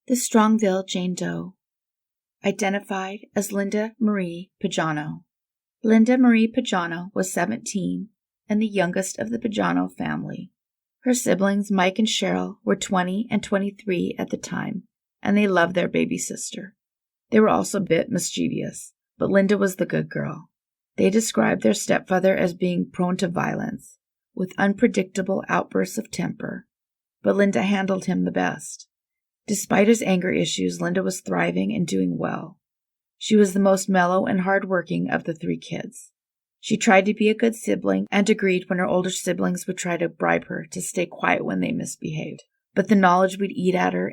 The Strongville Jane Doe. Identified as Linda Marie Pagano. Linda Marie Pagano was 17 and the youngest of the Pagano family. Her siblings, Mike and Cheryl, were 20 and 23 at the time, and they loved their baby sister. They were also a bit mischievous, but Linda was the good girl. They described their stepfather as being prone to violence, with unpredictable outbursts of temper, but Linda handled him the best. Despite his anger issues, Linda was thriving and doing well. She was the most mellow and hardworking of the 3 kids. She tried to be a good sibling and agreed when her older siblings would try to bribe her to stay quiet when they misbehaved. But the knowledge would eat at her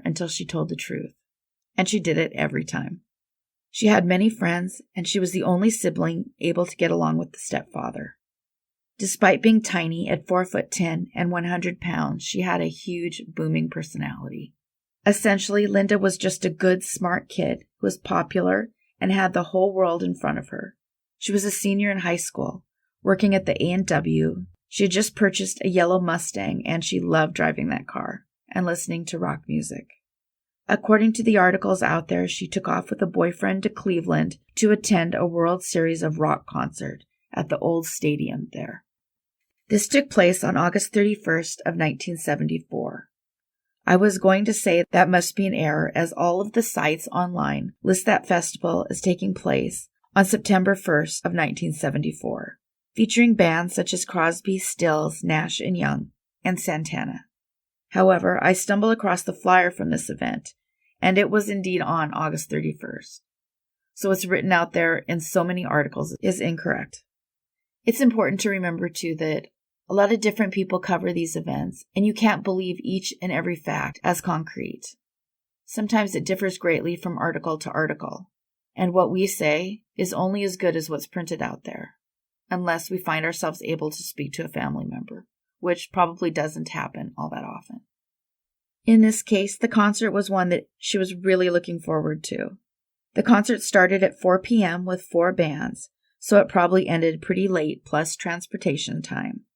until she told the truth. And she did it every time. She had many friends, and she was the only sibling able to get along with the stepfather. Despite being tiny at 4'10" and 100 pounds, she had a huge, booming personality. Essentially, Linda was just a good, smart kid who was popular and had the whole world in front of her. She was a senior in high school, working at the A&W. She had just purchased a yellow Mustang, and she loved driving that car and listening to rock music. According to the articles out there, she took off with a boyfriend to Cleveland to attend a World Series of Rock concert at the old stadium there. This took place on August 31st of 1974. I was going to say that must be an error, as all of the sites online list that festival as taking place on September 1st of 1974, featuring bands such as Crosby, Stills, Nash & Young, and Santana. However, I stumbled across the flyer from this event, and it was indeed on August 31st. So what's written out there in so many articles is incorrect. It's important to remember, too, that a lot of different people cover these events, and you can't believe each and every fact as concrete. Sometimes it differs greatly from article to article, and what we say is only as good as what's printed out there, unless we find ourselves able to speak to a family member, which probably doesn't happen all that often. In this case, the concert was one that she was really looking forward to. The concert started at 4 p.m. with 4 bands, so it probably ended pretty late plus transportation time.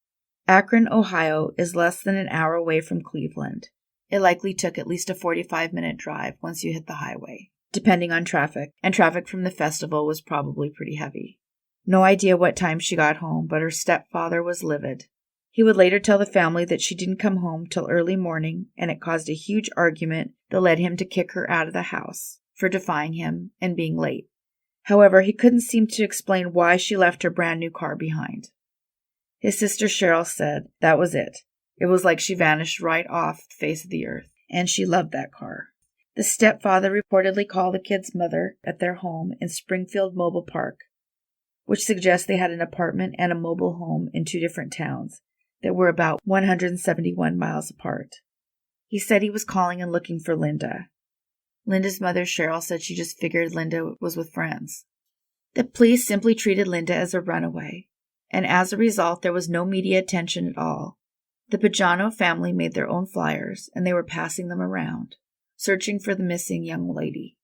Akron, Ohio is less than an hour away from Cleveland. It likely took at least a 45-minute drive once you hit the highway, depending on traffic, and traffic from the festival was probably pretty heavy. No idea what time she got home, but her stepfather was livid. He would later tell the family that she didn't come home till early morning, and it caused a huge argument that led him to kick her out of the house for defying him and being late. However, he couldn't seem to explain why she left her brand new car behind. His sister Cheryl said that was it. It was like she vanished right off the face of the earth, and she loved that car. The stepfather reportedly called the kid's mother at their home in Springfield Mobile Park, which suggests they had an apartment and a mobile home in 2 different towns that were about 171 miles apart. He said he was calling and looking for Linda. Linda's mother, Cheryl, said she just figured Linda was with friends. The police simply treated Linda as a runaway, and as a result, there was no media attention at all. The Pagano family made their own flyers, and they were passing them around, searching for the missing young lady.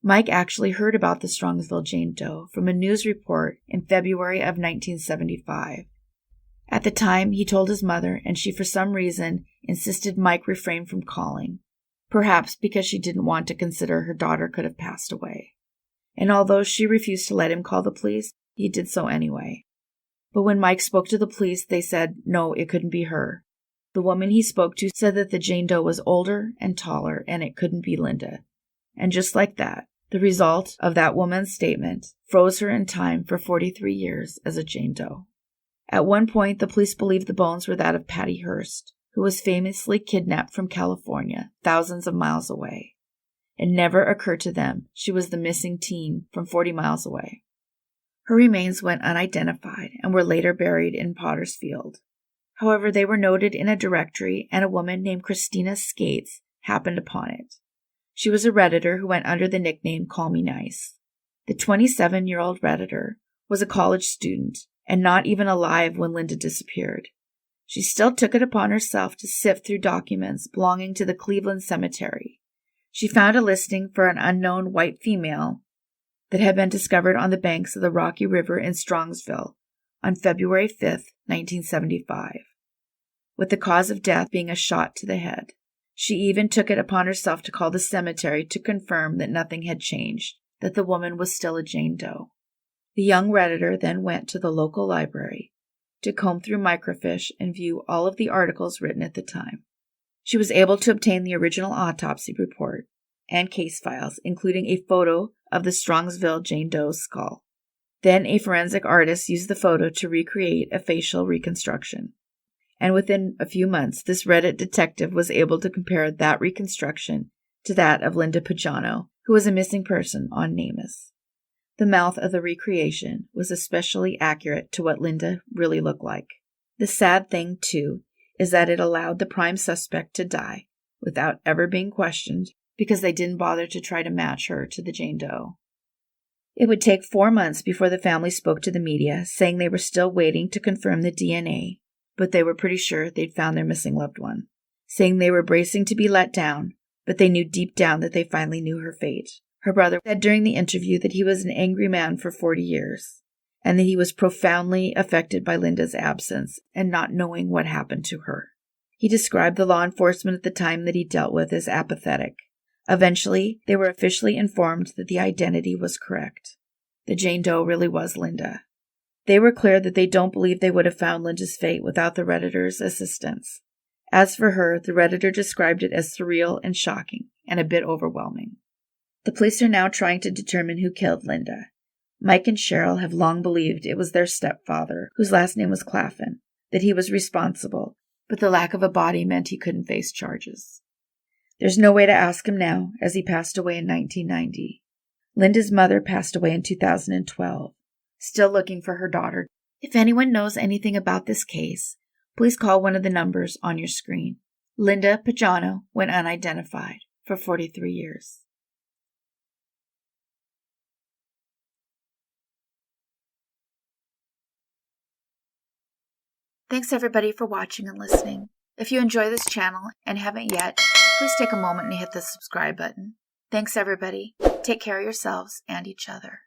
Mike actually heard about the Strongville Jane Doe from a news report in February of 1975. At the time, he told his mother, and she for some reason insisted Mike refrain from calling, perhaps because she didn't want to consider her daughter could have passed away. And although she refused to let him call the police, he did so anyway. But when Mike spoke to the police, they said no, it couldn't be her. The woman he spoke to said that the Jane Doe was older and taller, and it couldn't be Linda. And just like that, the result of that woman's statement froze her in time for 43 years as a Jane Doe. At one point, the police believed the bones were that of Patty Hearst, who was famously kidnapped from California, thousands of miles away. It never occurred to them she was the missing teen from 40 miles away. Her remains went unidentified and were later buried in Potter's Field. However, they were noted in a directory, and a woman named Christina Skates happened upon it. She was a Redditor who went under the nickname Call Me Nice. The 27-year-old Redditor was a college student and not even alive when Linda disappeared. She still took it upon herself to sift through documents belonging to the Cleveland Cemetery. She found a listing for an unknown white female that had been discovered on the banks of the Rocky River in Strongsville on February 5, 1975, with the cause of death being a shot to the head. She even took it upon herself to call the cemetery to confirm that nothing had changed, that the woman was still a Jane Doe. The young redditor then went to the local library to comb through microfiche and view all of the articles written at the time. She was able to obtain the original autopsy report and case files, including a photo of the Strongsville Jane Doe's skull. Then a forensic artist used the photo to recreate a facial reconstruction. And within a few months, this Reddit detective was able to compare that reconstruction to that of Linda Pagano, who was a missing person on NamUs. The mouth of the recreation was especially accurate to what Linda really looked like. The sad thing, too, is that it allowed the prime suspect to die without ever being questioned because they didn't bother to try to match her to the Jane Doe. It would take 4 months before the family spoke to the media, saying they were still waiting to confirm the DNA, but they were pretty sure they'd found their missing loved one, saying they were bracing to be let down, but they knew deep down that they finally knew her fate. Her brother said during the interview that he was an angry man for 40 years, and that he was profoundly affected by Linda's absence and not knowing what happened to her. He described the law enforcement at the time that he dealt with as apathetic. Eventually, they were officially informed that the identity was correct. The Jane Doe really was Linda. They were clear that they don't believe they would have found Linda's fate without the Redditor's assistance. As for her, the Redditor described it as surreal and shocking, and a bit overwhelming. The police are now trying to determine who killed Linda. Mike and Cheryl have long believed it was their stepfather, whose last name was Claflin, that he was responsible, but the lack of a body meant he couldn't face charges. There's no way to ask him now, as he passed away in 1990. Linda's mother passed away in 2012, still looking for her daughter. If anyone knows anything about this case, please call one of the numbers on your screen. Linda Pagano went unidentified for 43 years. Thanks everybody for watching and listening. If you enjoy this channel and haven't yet, please take a moment and hit the subscribe button. Thanks everybody. Take care of yourselves and each other.